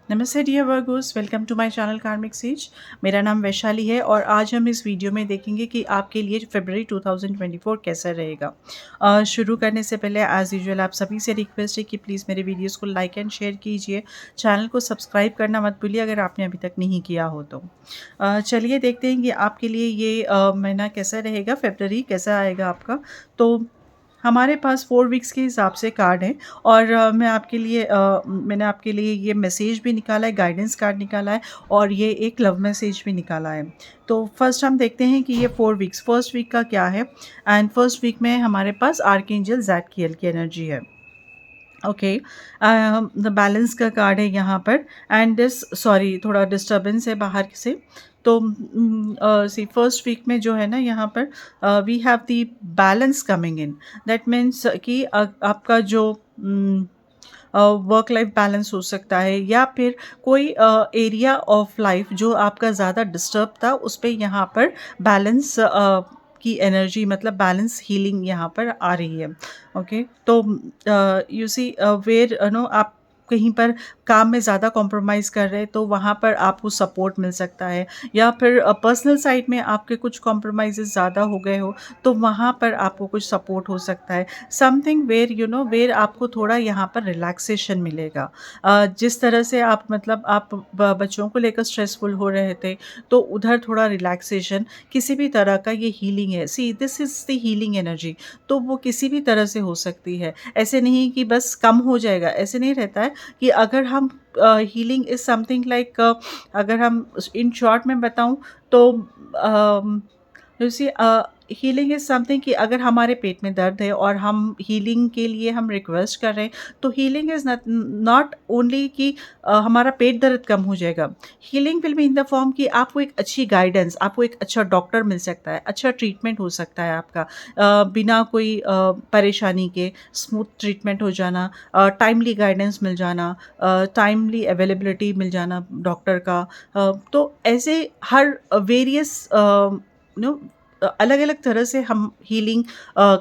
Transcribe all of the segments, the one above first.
नमस्ते dear Virgos, welcome to my channel Karmic Seas. मेरा नाम वैशाली है और आज हम इस वीडियो में देखेंगे कि आपके लिए फरवरी 2024 कैसा रहेगा। शुरू करने से पहले एज़ यूजुअल आप सभी से रिक्वेस्ट है कि प्लीज़ मेरे वीडियोस को लाइक एंड शेयर कीजिए। चैनल को सब्सक्राइब करना मत भूलिए अगर आपने अभी तक नहीं किया हो तो। चलिए देखते हैं कि आपके लिए ये महीना कैसा रहेगा, फरवरी कैसा आएगा आपका। तो हमारे पास 4 वीक्स के हिसाब से कार्ड हैं और मैंने आपके लिए ये मैसेज भी निकाला है, गाइडेंस कार्ड निकाला है और ये एक लव मैसेज भी निकाला है। तो फर्स्ट हम देखते हैं कि ये 4 वीक्स, फर्स्ट वीक का क्या है। एंड फर्स्ट वीक में हमारे पास आर्कएंजल ज़ादकिएल की एनर्जी है। ओके, द बैलेंस का कार्ड है यहाँ पर। एंड दिस सॉरी, थोड़ा डिस्टर्बेंस है बाहर से। तो सी फर्स्ट वीक में जो है ना, यहाँ पर we have the balance coming in. That means कि आपका जो वर्क लाइफ बैलेंस हो सकता है या फिर कोई एरिया ऑफ लाइफ जो आपका ज़्यादा डिस्टर्ब था उस पे यहाँ पर बैलेंस की एनर्जी, मतलब बैलेंस हीलिंग यहाँ पर आ रही है। ओके, तो यू सी वेयर नो आप कहीं पर काम में ज़्यादा कॉम्प्रोमाइज़ कर रहे हैं तो वहाँ पर आपको सपोर्ट मिल सकता है, या फिर पर्सनल साइड में आपके कुछ कॉम्प्रोमाइज़ेस ज़्यादा हो गए हो तो वहाँ पर आपको कुछ सपोर्ट हो सकता है। समथिंग वेयर वेयर आपको थोड़ा यहाँ पर रिलैक्सेशन मिलेगा। जिस तरह से आप, मतलब आप बच्चों को लेकर स्ट्रेसफुल हो रहे थे तो उधर थोड़ा रिलैक्सेशन, किसी भी तरह का ये हीलिंग है। See this is the healing energy. तो वो किसी भी तरह से हो सकती है, ऐसे नहीं कि बस कम हो जाएगा, ऐसे नहीं रहता है कि अगर हम हीलिंग इज़ समथिंग लाइक, अगर हम इन शॉर्ट में बताऊं तो सी हीलिंग इज़ समथिंग कि अगर हमारे पेट में दर्द है और हम हीलिंग के लिए हम रिक्वेस्ट कर रहे हैं तो हीलिंग इज़ नॉट ओनली कि हमारा पेट दर्द कम हो जाएगा। Healing will be in the form कि आपको एक अच्छी गाइडेंस, आपको एक अच्छा डॉक्टर मिल सकता है, अच्छा ट्रीटमेंट हो सकता है आपका, बिना कोई परेशानी के स्मूथ ट्रीटमेंट हो जाना, टाइमली गाइडेंस मिल जाना, टाइमली अवेलेबिलिटी मिल जाना डॉक्टर का। तो ऐसे हर वेरियस नो अलग अलग तरह से हम हीलिंग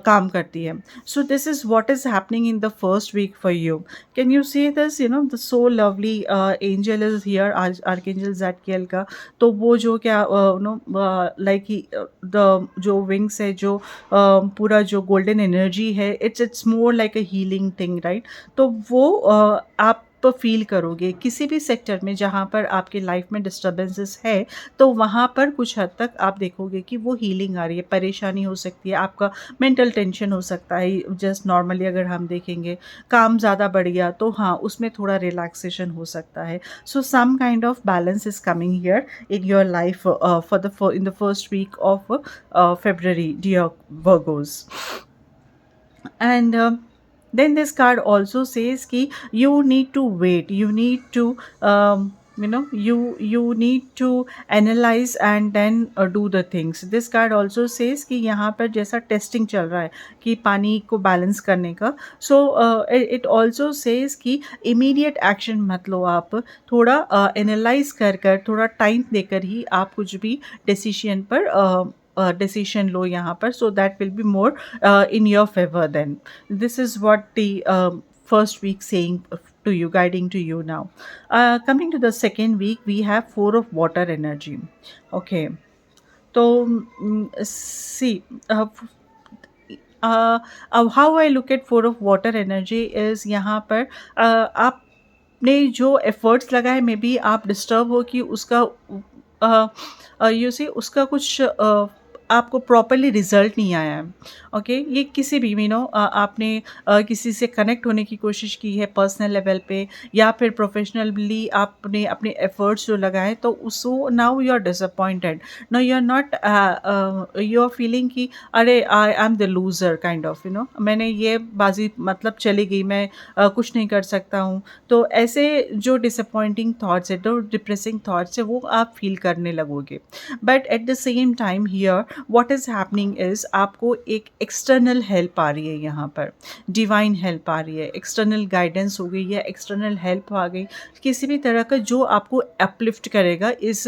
काम करती है। So this is what is happening in the first week for you. Can you see this, the so lovely angel is here, archangel Zadkiel का। तो वो जो क्या लाइक ही द जो विंग्स है, जो पूरा जो गोल्डन एनर्जी है, it's more like a healing thing, right. तो वो आप फील करोगे किसी भी सेक्टर में जहाँ पर आपके लाइफ में डिस्टर्बेंसेस है, तो वहाँ पर कुछ हद तक आप देखोगे कि वो हीलिंग आ रही है। परेशानी हो सकती है, आपका मेंटल टेंशन हो सकता है, जस्ट नॉर्मली अगर हम देखेंगे काम ज़्यादा बढ़ गया तो हाँ, उसमें थोड़ा रिलैक्सेशन हो सकता है। So some kind of balance is coming here in your life in the first week of February, dear Virgos. And then this card also says ki you need to wait, you need to you need to analyze and then do the things. This card also says कि यहाँ पर जैसा testing चल रहा है कि पानी को बैलेंस करने का, सो इट ऑल्सो सेज कि इमीडिएट एक्शन मत लो, आप थोड़ा एनालाइज कर थोड़ा टाइम देकर ही आप कुछ भी डिसीजन पर decision लो यहाँ पर, so that will be more in your favor then. This is what the first week saying to you, guiding to you now. Coming to the second week, we have 4 of water energy. Okay. So, see, how I look at 4 of water energy is यहाँ पर आपने जो efforts लगाए, may be आप disturb हो कि उसका you see उसका कुछ आपको प्रॉपरली रिजल्ट नहीं आया है। ओके, ये किसी भी आपने किसी से कनेक्ट होने की कोशिश की है पर्सनल लेवल पे या फिर प्रोफेशनली आपने अपने एफर्ट्स जो लगाए, तो उसको now you are disappointed, no you are not, you are feeling कि अरे I am the loser kind of, मैंने ये बाजी मतलब चली गई, मैं कुछ नहीं कर सकता हूँ। तो ऐसे जो डिसअपॉइंटिंग थॉट्स है, जो डिप्रेसिंग थॉट्स है, वो आप फील करने लगोगे। But at the same time here what is happening is आपको एक एक्सटर्नल हेल्प आ रही है, यहाँ पर डिवाइन हेल्प आ रही है, एक्सटर्नल गाइडेंस हो गई या एक्सटर्नल हेल्प आ गई किसी भी तरह का, जो आपको अपलिफ्ट करेगा इस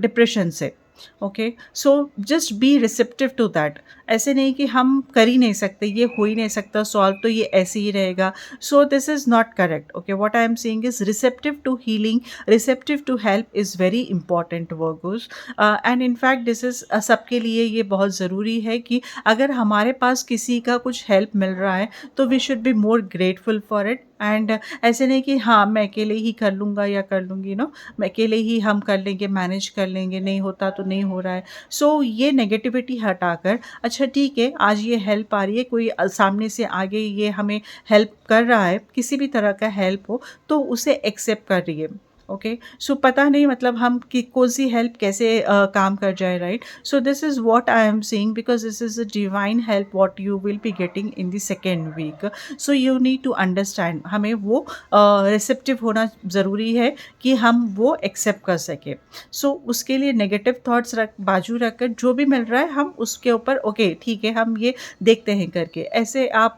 डिप्रेशन से। Okay, so just be receptive to that. ऐसे नहीं कि हम कर ही नहीं सकते, ये हो ही नहीं सकता सॉल्व, तो ये ऐसे ही रहेगा। So this is not correct. Okay, what I am saying is receptive to healing, receptive to help is very important Virgos. And in fact this is सबके लिए ये बहुत ज़रूरी है कि अगर हमारे पास किसी का कुछ हेल्प मिल रहा है तो we should be more grateful for it. And ऐसे नहीं कि हाँ मैं अकेले ही कर लूँगा या कर लूँगी, नो, मैं अकेले ही हम कर लेंगे, मैनेज कर लेंगे, नहीं होता तो नहीं हो रहा है। सो ये नेगेटिविटी हटाकर, अच्छा ठीक है आज ये हेल्प आ रही है, कोई सामने से आगे ये हमें हेल्प कर रहा है, किसी भी तरह का हेल्प हो तो उसे एक्सेप्ट कर रही है। ओके, सो पता नहीं मतलब हम कि कौन सी हेल्प कैसे काम कर जाए, right? So this is what I am saying, because this is a divine help what you will be getting in the second week. So you need to understand, हमें वो रिसेप्टिव होना ज़रूरी है कि हम वो एक्सेप्ट कर सकें। सो उसके लिए नेगेटिव थॉट्स रख बाजू रखकर जो भी मिल रहा है हम उसके ऊपर ओके ठीक है हम ये देखते हैं करके, ऐसे आप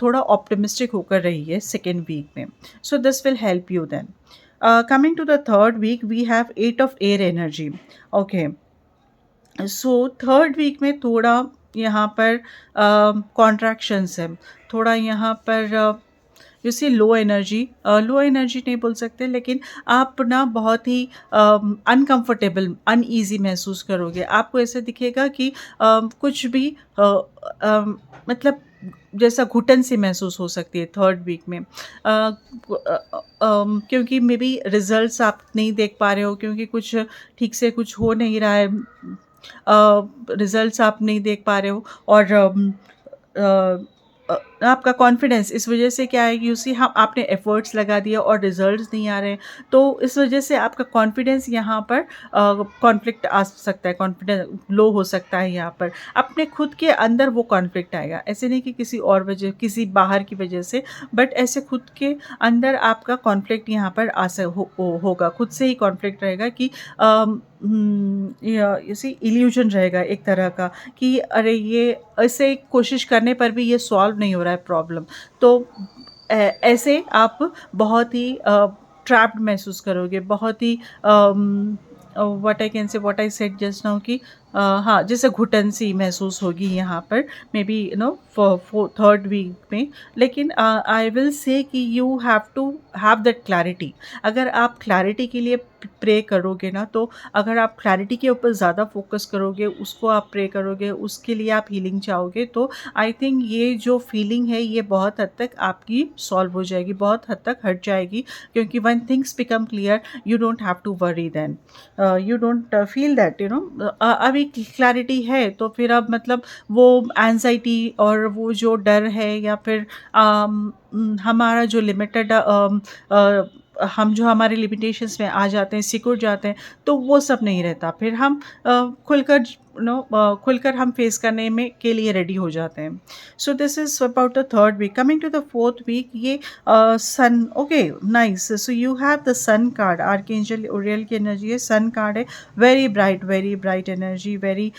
थोड़ा ऑप्टिमिस्टिक होकर रहिए सेकेंड वीक में। So this will help you then. Coming to the third week, we have 8 of air energy. Okay, so third week में थोड़ा यहाँ पर कॉन्ट्रैक्शंस है, थोड़ा यहाँ पर you see low energy, low energy नहीं बोल सकते, लेकिन आप ना बहुत ही अनकंफर्टेबल, अनईजी महसूस करोगे। आपको ऐसे दिखेगा कि कुछ भी मतलब जैसा घुटन सी महसूस हो सकती है थर्ड वीक में, क्योंकि मे बी रिजल्ट्स आप नहीं देख पा रहे हो, क्योंकि कुछ ठीक से कुछ हो नहीं रहा है, रिजल्ट्स आप नहीं देख पा रहे हो, और आपका कॉन्फिडेंस इस वजह से क्या है, यू सी हम आपने एफर्ट्स लगा दिया और रिजल्ट्स नहीं आ रहे हैं, तो इस वजह से आपका कॉन्फिडेंस यहाँ पर कॉन्फ्लिक्ट आ सकता है, कॉन्फिडेंस लो हो सकता है। यहाँ पर अपने खुद के अंदर वो कॉन्फ्लिक्ट आएगा, ऐसे नहीं कि किसी और वजह, किसी बाहर की वजह से, बट ऐसे खुद के अंदर आपका कॉन्फ्लिक्ट यहाँ पर होगा, खुद से ही कॉन्फ्लिक्ट रहेगा कि इसी इल्यूजन रहेगा एक तरह का कि अरे ये ऐसे कोशिश करने पर भी ये सॉल्व नहीं हो रहा है प्रॉब्लम। तो ऐसे आप बहुत ही ट्रैप्ड महसूस करोगे, बहुत ही what I can say, what I said just now कि हाँ जैसे घुटन सी महसूस होगी यहाँ पर, maybe you know for third week में। लेकिन आई विल से कि you have to have that clarity. अगर आप क्लैरिटी के लिए प्रे करोगे ना, तो अगर आप क्लैरिटी के ऊपर ज़्यादा फोकस करोगे, उसको आप प्रे करोगे, उसके लिए आप हीलिंग चाहोगे, तो आई थिंक ये जो फीलिंग है ये बहुत हद तक आपकी सॉल्व हो जाएगी, बहुत हद तक हट जाएगी, क्योंकि when things become clear you don't have to worry then, you don't feel that, you know. अभी क्लैरिटी है तो फिर अब मतलब वो एंजाइटी और वो जो डर है, या फिर हमारा जो लिमिटेड हम जो हमारे लिमिटेशंस में आ जाते हैं, सिकुड़ जाते हैं, तो वो सब नहीं रहता, फिर हम खुलकर खुलकर हम फेस करने में के लिए रेडी हो जाते हैं। So this is about the third week. Coming to the fourth week, ये sun, okay nice, so you have the sun card, archangel Auriel की एनर्जी है, सन कार्ड है, very bright energy, very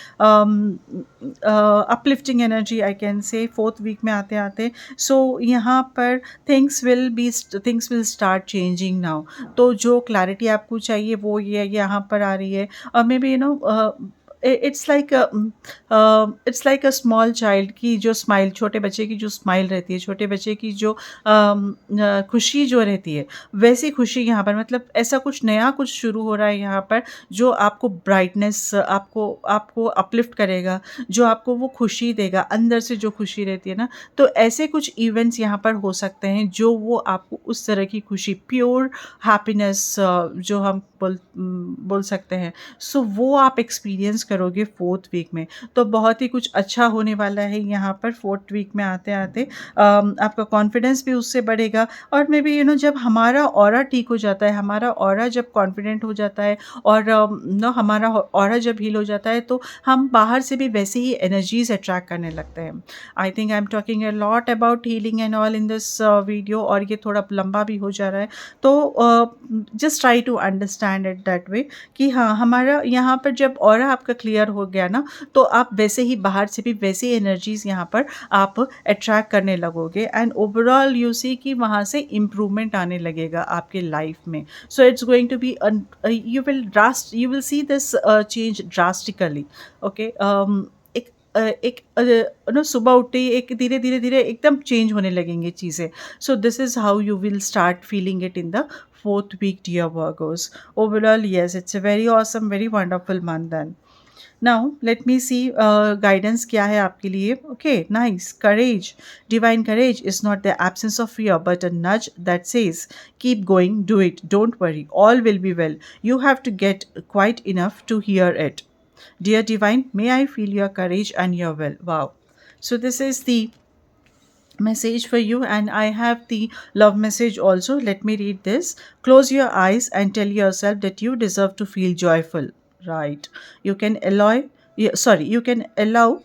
uplifting energy I can say fourth week में आते आते। सो यहाँ पर things will start changing now. तो जो क्लैरिटी आपको चाहिए वो ये यहाँ पर आ रही है, और may be you no it's like a small child की जो स्माइल, छोटे बच्चे की जो स्माइल रहती है, छोटे बच्चे की जो खुशी जो रहती है, वैसी खुशी यहाँ पर, मतलब ऐसा कुछ नया कुछ शुरू हो रहा है यहाँ पर, जो आपको ब्राइटनेस, आपको आपको अपलिफ्ट करेगा, जो आपको वो खुशी देगा, अंदर से जो खुशी रहती है ना। तो ऐसे कुछ इवेंट्स यहाँ पर हो सकते हैं जो वो आपको उस तरह की खुशी, प्योर हैप्पीनेस जो हम बोल सकते हैं, सो वो आप एक्सपीरियंस करोगे फोर्थ वीक में। तो बहुत ही कुछ अच्छा होने वाला है यहाँ पर फोर्थ वीक में आते आते। आपका कॉन्फिडेंस भी उससे बढ़ेगा, और मे बी यू नो जब हमारा ऑरा ठीक हो जाता है, हमारा ऑरा जब कॉन्फिडेंट हो जाता है, और नो हमारा ऑरा जब हील हो जाता है, तो हम बाहर से भी वैसे ही एनर्जीज अट्रैक्ट करने लगते हैं। I think I am talking a lot about healing and all in this video, और ये थोड़ा लंबा भी हो जा रहा है, तो just try to understand it that way कि हाँ हमारा यहाँ पर जब ऑरा आपका क्लियर हो गया ना, तो आप वैसे ही बाहर से भी वैसी एनर्जीज़ यहाँ पर आप अट्रैक्ट करने लगोगे एंड ओवरऑल यू सी कि वहाँ से इम्प्रूवमेंट आने लगेगा आपके लाइफ में। So it's going to be you will see this change drastically. Okay एक सुबह उठते ही एक धीरे धीरे धीरे एकदम चेंज होने लगेंगे चीज़ें। सो this is how you will start feeling it in the fourth week, dear Virgos. Overall, yes, it's a very awesome, very wonderful month then. Now, let me see guidance क्या है आपके लिए. Okay, nice. Courage. Divine courage is not the absence of fear, but a nudge that says, keep going, do it, don't worry, all will be well. You have to get quiet enough to hear it. Dear Divine, may I feel your courage and your will. Wow. So, this is the message for you, and I have the love message also. Let me read this. Close your eyes and tell yourself that you deserve to feel joyful. Right. You can you can allow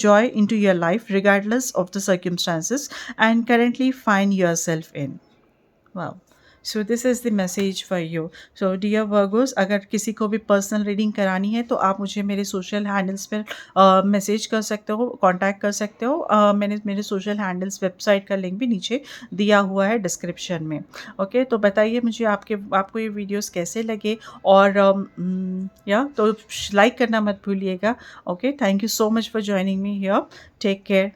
joy into your life regardless of the circumstances and currently find yourself in. Wow! So this is the message for you. So dear Virgos, अगर किसी को भी personal reading करानी है तो आप मुझे मेरे सोशल हैंडल्स पर मैसेज कर सकते हो, कांटेक्ट कर सकते हो। मैंने मेरे सोशल हैंडल्स वेबसाइट का लिंक भी नीचे दिया हुआ है डिस्क्रिप्शन में। ओके, तो बताइए मुझे आपको ये वीडियोस कैसे लगे, और या तो लाइक करना मत भूलिएगा। Okay, thank you so much for joining me here. Take care.